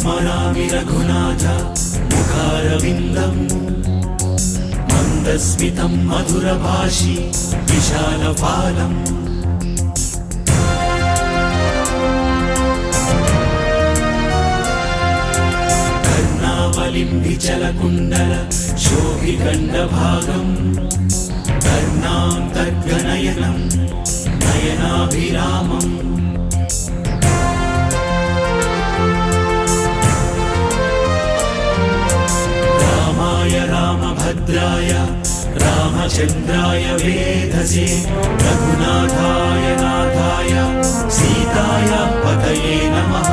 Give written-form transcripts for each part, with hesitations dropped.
स्मरामि रघुनाथ मुखारविन्दम् मन्दस्मितं मधुरभाषि विशालफालम् कर्णावलिम्बिचलकुण्डल शोभिखण्डभागम् कर्णान्तर्गनयनं नयनाभिरामम् रामाय रामभद्राय रामचन्द्राय वेधसे रघुनाथाय नाथाय सीताय पतये नमः।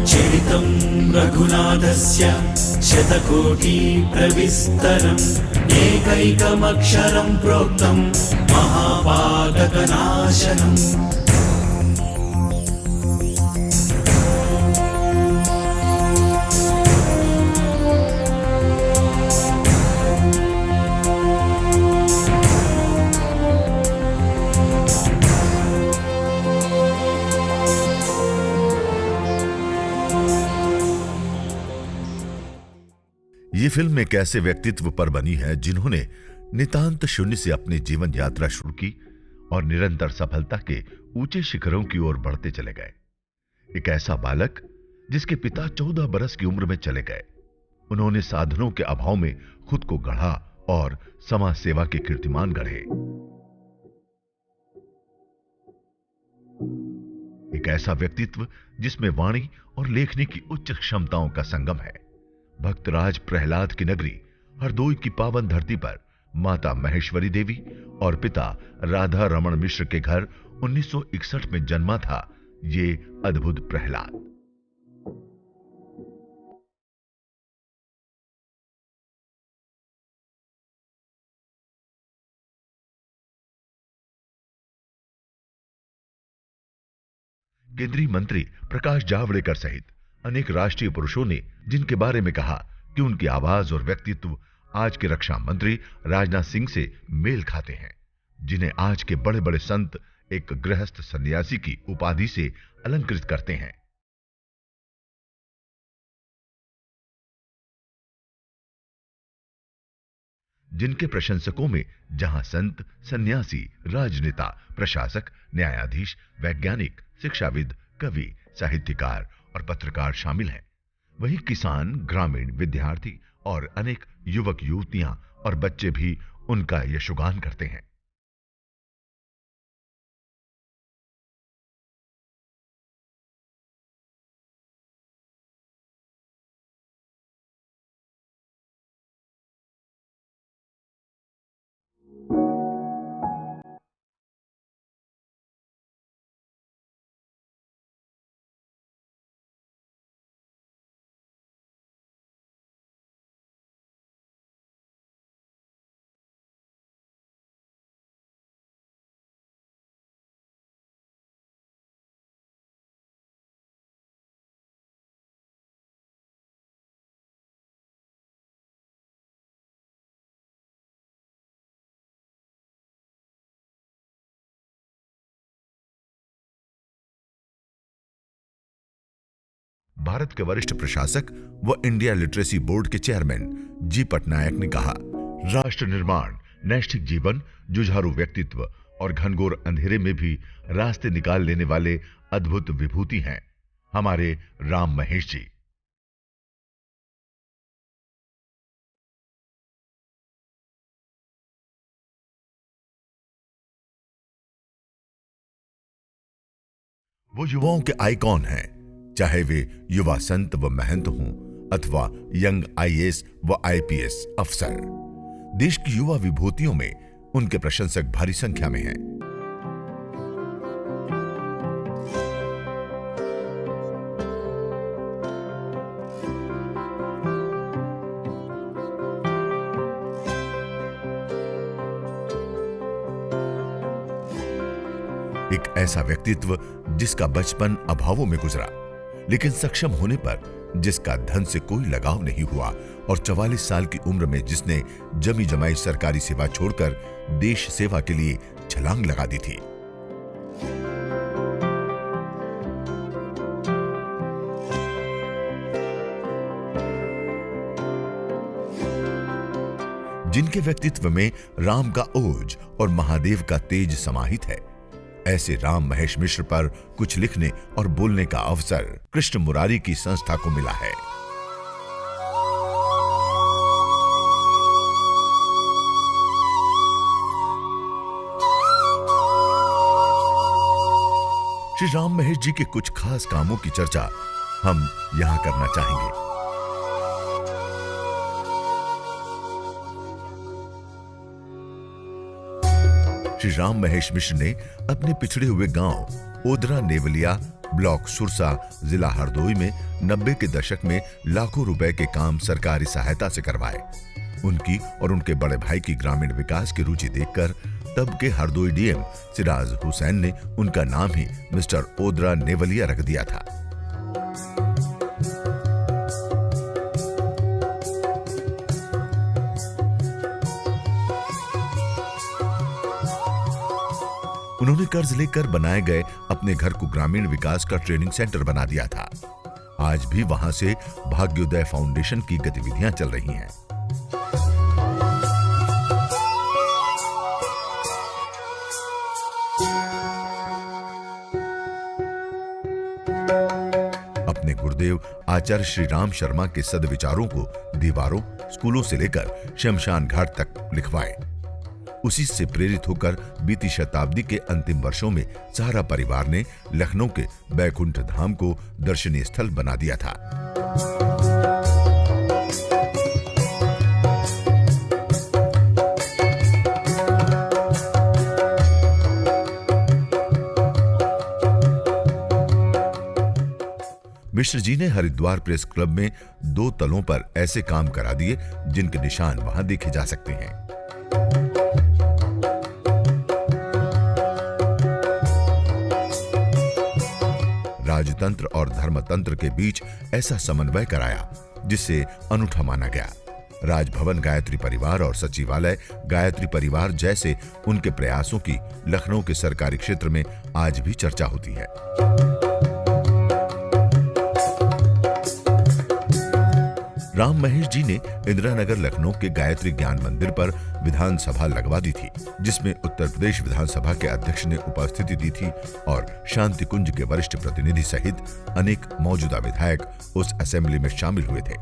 चरितं रघुनाथस्य शतकोटिप्रविस्तरम् एकैकमक्षरं प्रोक्तं महापातकनाशनम्। ये फिल्म एक ऐसे व्यक्तित्व पर बनी है जिन्होंने नितांत शून्य से अपनी जीवन यात्रा शुरू की और निरंतर सफलता के ऊंचे शिखरों की ओर बढ़ते चले गए। एक ऐसा बालक जिसके पिता 14 बरस की उम्र में चले गए। उन्होंने साधनों के अभाव में खुद को गढ़ा और समाज सेवा के कीर्तिमान गढ़े। एक ऐसा व्यक्तित्व जिसमें वाणी और लेखनी की उच्च क्षमताओं का संगम है। भक्तराज प्रहलाद की नगरी हरदोई की पावन धरती पर माता महेश्वरी देवी और पिता राधा रमण मिश्र के घर 1961 में जन्मा था ये अद्भुत प्रहलाद। केंद्रीय मंत्री प्रकाश जावड़ेकर सहित अनेक राष्ट्रीय पुरुषों ने जिनके बारे में कहा कि उनकी आवाज और व्यक्तित्व आज के रक्षा मंत्री राजनाथ सिंह से मेल खाते हैं, जिन्हें आज के बड़े बड़े संत एक गृहस्थ सन्यासी की उपाधि से अलंकृत करते हैं। जिनके प्रशंसकों में जहां संत, सन्यासी, राजनेता, प्रशासक, न्यायाधीश, वैज्ञानिक, शिक्षाविद, कवि, साहित्यकार और पत्रकार शामिल हैं, वहीं किसान, ग्रामीण, विद्यार्थी और अनेक युवक युवतियां और बच्चे भी उनका यशोगान करते हैं। भारत के वरिष्ठ प्रशासक व इंडिया लिटरेसी बोर्ड के चेयरमैन जी पटनायक ने कहा, राष्ट्र निर्माण, नैष्ठिक जीवन, जुझारू व्यक्तित्व और घनघोर अंधेरे में भी रास्ते निकाल लेने वाले अद्भुत विभूति हैं हमारे राम महेश जी। वो युवाओं के आइकॉन हैं, चाहे वे युवा संत व महंत हों अथवा यंग आईएएस व आईपीएस अफसर। देश की युवा विभूतियों में उनके प्रशंसक भारी संख्या में हैं। एक ऐसा व्यक्तित्व जिसका बचपन अभावों में गुजरा, लेकिन सक्षम होने पर जिसका धन से कोई लगाव नहीं हुआ और 44 साल की उम्र में जिसने जमी जमाई सरकारी सेवा छोड़कर देश सेवा के लिए छलांग लगा दी थी। जिनके व्यक्तित्व में राम का ओज और महादेव का तेज समाहित है। ऐसे राम महेश मिश्र पर कुछ लिखने और बोलने का अवसर कृष्ण मुरारी की संस्था को मिला है। श्री राम महेश जी के कुछ खास कामों की चर्चा हम यहां करना चाहेंगे। श्री राम महेश मिश्र ने अपने पिछड़े हुए गांव ओदरा नेवलिया, ब्लॉक सुरसा, जिला हरदोई में 90 के दशक में लाखों रुपए के काम सरकारी सहायता से करवाए। उनकी और उनके बड़े भाई की ग्रामीण विकास की रुचि देखकर तब के हरदोई डीएम सिराज हुसैन ने उनका नाम ही मिस्टर ओदरा नेवलिया रख दिया था। उन्होंने कर्ज लेकर बनाए गए अपने घर को ग्रामीण विकास का ट्रेनिंग सेंटर बना दिया था। आज भी वहां से भाग्योदय फाउंडेशन की गतिविधियां चल रही हैं। अपने गुरुदेव आचार्य श्री राम शर्मा के सद्विचारों को दीवारों, स्कूलों से लेकर शमशान घाट तक लिखवाए। उसी से प्रेरित होकर बीती शताब्दी के अंतिम वर्षों में सारा परिवार ने लखनऊ के बैकुंठ धाम को दर्शनीय स्थल बना दिया था। मिश्र जी ने हरिद्वार प्रेस क्लब में 2 तलों पर ऐसे काम करा दिए जिनके निशान वहां देखे जा सकते हैं। राजतंत्र और धर्मतंत्र के बीच ऐसा समन्वय कराया जिससे अनूठा माना गया। राजभवन गायत्री परिवार और सचिवालय गायत्री परिवार जैसे उनके प्रयासों की लखनऊ के सरकारी क्षेत्र में आज भी चर्चा होती है। राम महेश जी ने इंदिरानगर लखनऊ के गायत्री ज्ञान मंदिर पर विधानसभा लगवा दी थी, जिसमें उत्तर प्रदेश विधानसभा के अध्यक्ष ने उपस्थिति दी थी और शांति कुंज के वरिष्ठ प्रतिनिधि सहित अनेक मौजूदा विधायक उस असेंबली में शामिल हुए थे।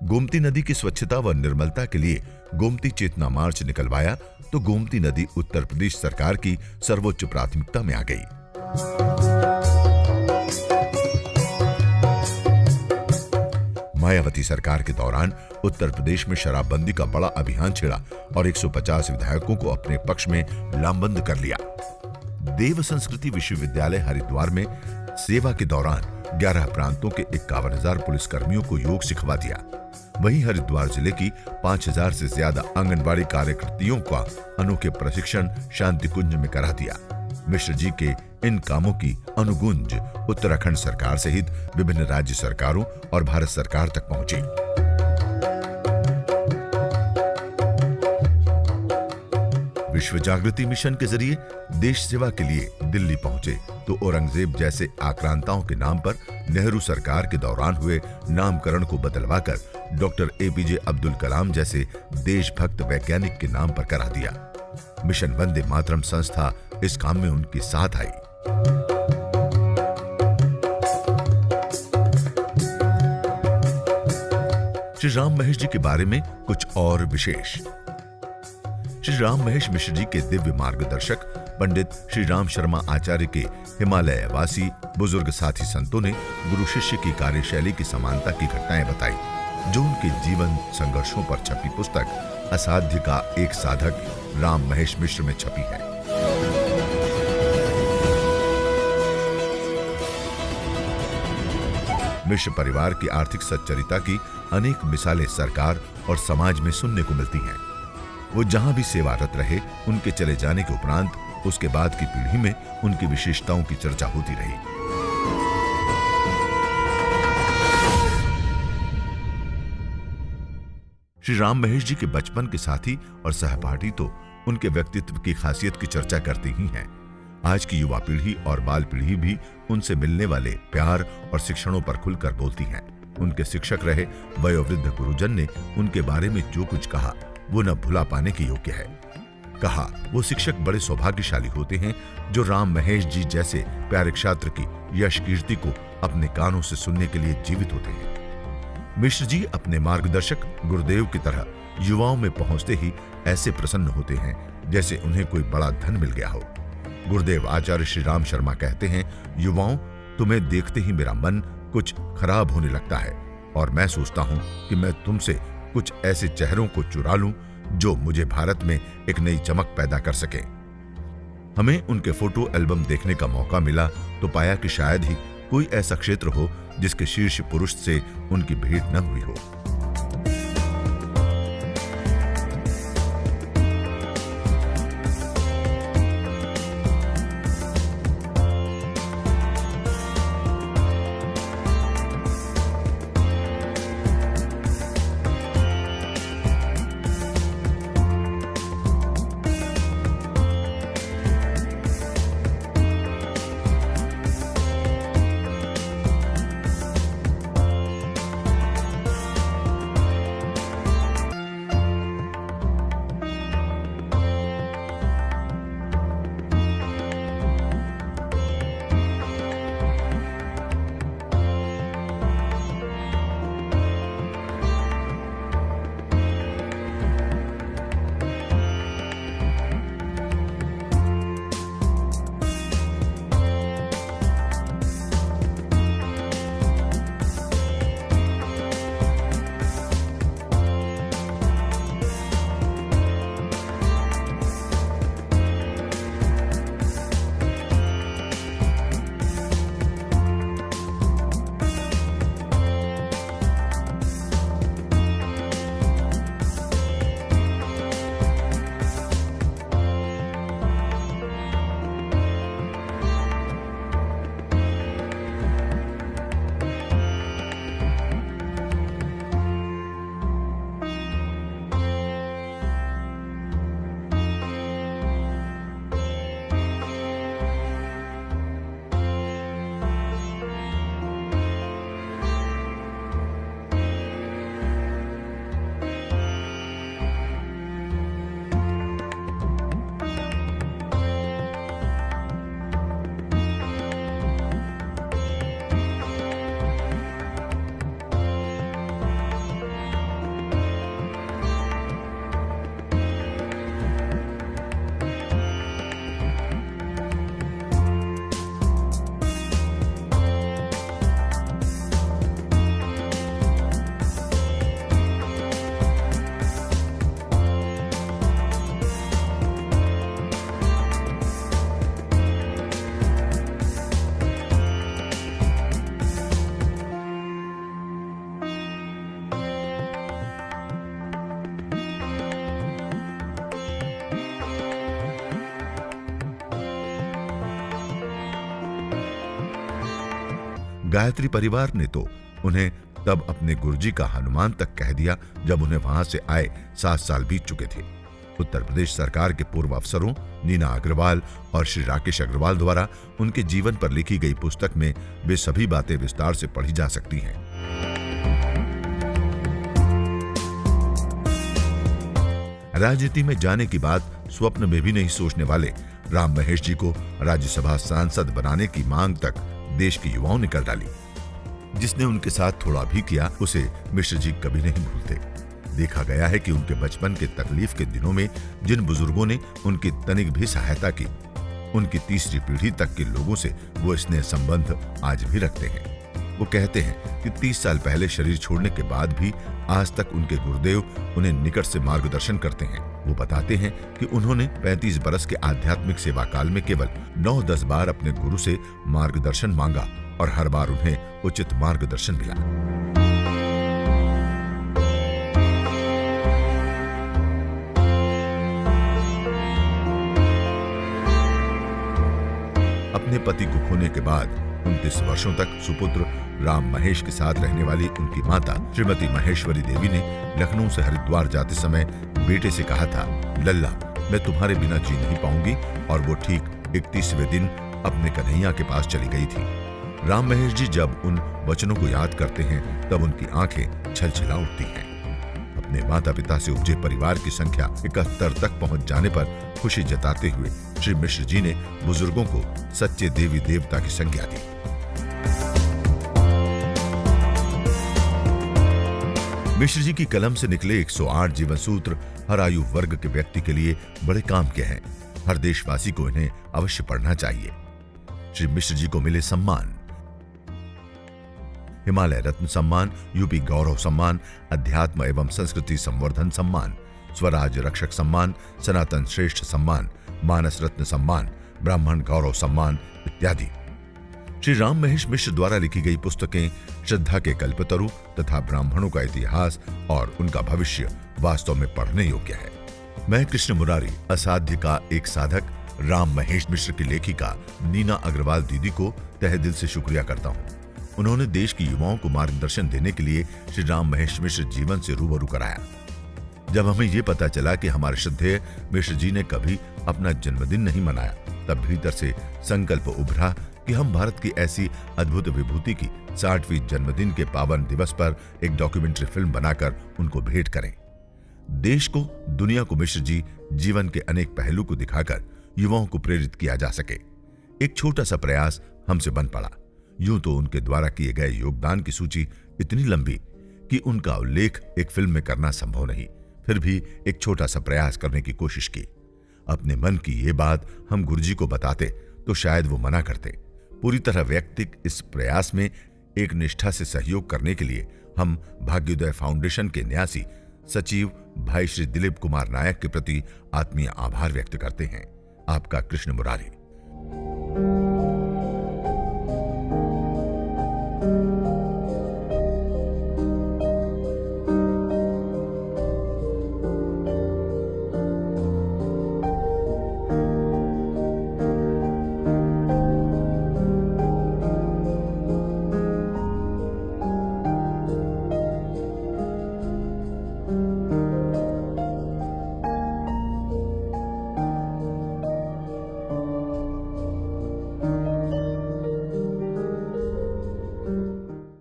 गोमती नदी की स्वच्छता व निर्मलता के लिए गोमती चेतना मार्च निकलवाया तो गोमती नदी उत्तर प्रदेश सरकार की सर्वोच्च प्राथमिकता में आ गई। मायावती सरकार के दौरान उत्तर प्रदेश में शराबबंदी का बड़ा अभियान छिड़ा और 150 विधायकों को अपने पक्ष में लामबंद कर लिया। देव संस्कृति विश्वविद्यालय हरिद्वार में सेवा के दौरान 11 प्रांतों के 51,000 पुलिसकर्मियों को योग सिखवा दिया। वहीं हरिद्वार जिले की 5,000 से ज्यादा आंगनबाड़ी कार्यकर्तियों का अनोखे प्रशिक्षण शांति कुंज में करा दिया। मिश्र जी के इन कामों की अनुगूंज उत्तराखंड सरकार सहित विभिन्न राज्य सरकारों और भारत सरकार तक पहुंची। विश्व जागृति मिशन के जरिए देश सेवा के लिए दिल्ली पहुंचे तो औरंगजेब जैसे आक्रांताओं के नाम पर नेहरू सरकार के दौरान हुए नामकरण को बदलवाकर डॉक्टर एपीजे अब्दुल कलाम जैसे देशभक्त वैज्ञानिक के नाम पर करा दिया। मिशन वंदे मातरम संस्था इस काम में उनके साथ आई। श्री राम महेश जी के बारे में कुछ और विशेष। श्री राम महेश मिश्र जी के दिव्य मार्गदर्शक पंडित श्री राम शर्मा आचार्य के हिमालय वासी बुजुर्ग साथी संतों ने गुरु शिष्य की कार्यशैली की समानता की घटनाएं बताई, जो उनके जीवन संघर्षों पर छपी पुस्तक असाध्य का एक साधक राम महेश मिश्र में छपी है। मिश्र परिवार की आर्थिक सच्चरिता की अनेक मिसालें सरकार और समाज में सुनने को मिलती हैं। वो जहां भी सेवारत रहे, उनके चले जाने के उपरांत उसके बाद की पीढ़ी में उनकी विशेषताओं की चर्चा होती रही। श्री राम महेश जी के बचपन के साथी और सहपाठी तो उनके व्यक्तित्व की खासियत की चर्चा करती ही हैं। आज की युवा पीढ़ी और बाल पीढ़ी भी उनसे मिलने वाले प्यार और शिक्षणों पर खुलकर बोलती हैं। उनके शिक्षक रहे वयोवृद्ध गुरुजन ने उनके बारे में जो कुछ कहा वो न भुला पाने के योग्य है। कहा, वो शिक्षक बड़े सौभाग्यशाली होते हैं जो राम महेश जी जैसे प्यारे छात्र की यश कीर्ति को अपने कानों से सुनने के लिए जीवित होते हैं। मिश्र जी अपने मार्गदर्शक गुरुदेव की तरह युवाओं में पहुंचते ही ऐसे प्रसन्न होते हैं जैसे उन्हें कोई बड़ा धन मिल गया हो। गुरुदेव आचार्य श्री राम शर्मा कहते हैं, युवाओं, तुम्हें देखते ही मेरा मन कुछ खराब होने लगता है और मैं सोचता हूं कि मैं तुमसे कुछ ऐसे चेहरों को चुरा लूं जो मुझे भारत में एक नई चमक पैदा कर सके। हमें उनके फोटो एल्बम देखने का मौका मिला तो पाया कि शायद ही कोई ऐसा क्षेत्र हो जिसके शीर्ष पुरुष से उनकी भेंट न हुई हो। गायत्री परिवार ने तो उन्हें तब अपने गुरुजी का हनुमान तक कह दिया जब उन्हें वहां से आए 7 साल बीत चुके थे। उत्तर प्रदेश सरकार के पूर्व अफसरों नीना अग्रवाल और श्री राकेश अग्रवाल द्वारा उनके जीवन पर लिखी गई पुस्तक में वे सभी बातें विस्तार से पढ़ी जा सकती हैं। राजनीति में जाने की बात स्वप्न में भी नहीं सोचने वाले राम महेश जी को राज्यसभा सांसद बनाने की मांग तक देश के युवाओं ने कर डाली। जिसने उनके साथ थोड़ा भी किया उसे मिश्र जी कभी नहीं भूलते। देखा गया है कि उनके बचपन के तकलीफ के दिनों में जिन बुजुर्गों ने उनकी तनिक भी सहायता की, उनकी तीसरी पीढ़ी तक के लोगों से वो स्नेह संबंध आज भी रखते हैं। वो कहते हैं कि 30 साल पहले शरीर छोड़ने के बाद भी आज तक उनके गुरुदेव उन्हें निकट से मार्गदर्शन करते हैं। वो बताते हैं कि उन्होंने 35 बरस के आध्यात्मिक सेवा काल में केवल 9-10 बार अपने गुरु से मार्गदर्शन मांगा और हर बार उन्हें उचित मार्गदर्शन मिला। अपने पति को खोने के बाद 29 वर्षों तक सुपुत्र राम महेश के साथ रहने वाली उनकी माता श्रीमती महेश्वरी देवी ने लखनऊ से हरिद्वार जाते समय बेटे से कहा था, लल्ला मैं तुम्हारे बिना जी नहीं पाऊंगी, और वो ठीक 31वें दिन अपने कन्हैया के पास चली गई थी। राम महेश जी जब उन वचनों को याद करते हैं तब उनकी आंखें छलछला उठती हैं। अपने माता पिता से उपजे परिवार की संख्या 71 तक पहुंच जाने पर खुशी जताते हुए श्री मिश्र जी ने बुजुर्गों को सच्चे देवी देवता की संज्ञा दी। मिश्र जी की कलम से निकले 108 जीवन सूत्र हर आयु वर्ग के व्यक्ति के लिए बड़े काम के हैं। हर देशवासी को इन्हें अवश्य पढ़ना चाहिए। श्री मिश्र जी को मिले सम्मान: हिमालय रत्न सम्मान, यूपी गौरव सम्मान, अध्यात्म एवं संस्कृति संवर्धन सम्मान, स्वराज रक्षक सम्मान, सनातन श्रेष्ठ सम्मान, मानस रत्न सम्मान, ब्राह्मण गौरव सम्मान इत्यादि। श्री राम महेश मिश्र द्वारा लिखी गई पुस्तकें श्रद्धा के कल्पतरु तथा ब्राह्मणों का इतिहास और उनका भविष्य वास्तव में पढ़ने योग्य है। मैं कृष्ण मुरारी, असाध्य का एक साधक, राम महेश मिश्र की लेखिका नीना अग्रवाल दीदी को तहे दिल से शुक्रिया करता हूँ। उन्होंने देश की युवाओं को मार्गदर्शन देने के लिए श्री राम महेश मिश्र जीवन से रूबरू कराया। जब हमें ये पता चला कि हमारे श्रद्धेय मिश्र जी ने कभी अपना जन्मदिन नहीं मनाया, तब भीतर से संकल्प उभरा कि हम भारत की ऐसी अद्भुत विभूति की 60वीं जन्मदिन के पावन दिवस पर एक डॉक्यूमेंट्री फिल्म बनाकर उनको भेंट करें। देश को, दुनिया को मिश्र जी जीवन के अनेक पहलू को दिखाकर युवाओं को प्रेरित किया जा सके। एक छोटा सा प्रयास हमसे बन पड़ा। यूं तो उनके द्वारा किए गए योगदान की सूची इतनी लंबी कि उनका उल्लेख एक फिल्म में करना संभव नहीं, फिर भी एक छोटा सा प्रयास करने की कोशिश की। अपने मन की ये बात हम गुरुजी को बताते तो शायद वो मना करते। पूरी तरह वैयक्तिक इस प्रयास में एक निष्ठा से सहयोग करने के लिए हम भाग्योदय फाउंडेशन के न्यासी सचिव भाई श्री दिलीप कुमार नायक के प्रति आत्मीय आभार व्यक्त करते हैं। आपका कृष्ण मुरारी।